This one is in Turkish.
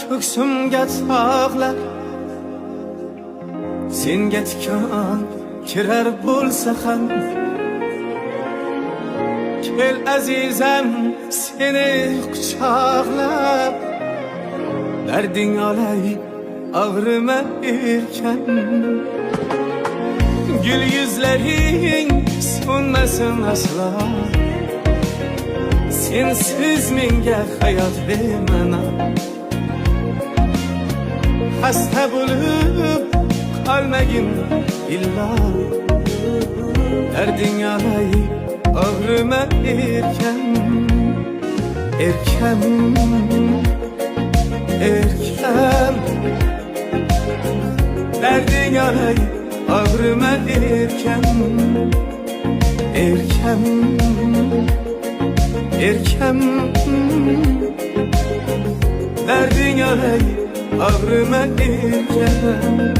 ko'ksimga tog'lar senga tikan kirar bo'lsa ham kel azizam seni quchoqlab darding olay ağrıma erken gül yüzlerin sunmasın asla sensiz menga hayot vermana hasta bo'lib qolmagin illa darding olay ağrıma erken erken erken derdin olay ağrıma erken erken erken derdin olay ağrıma erken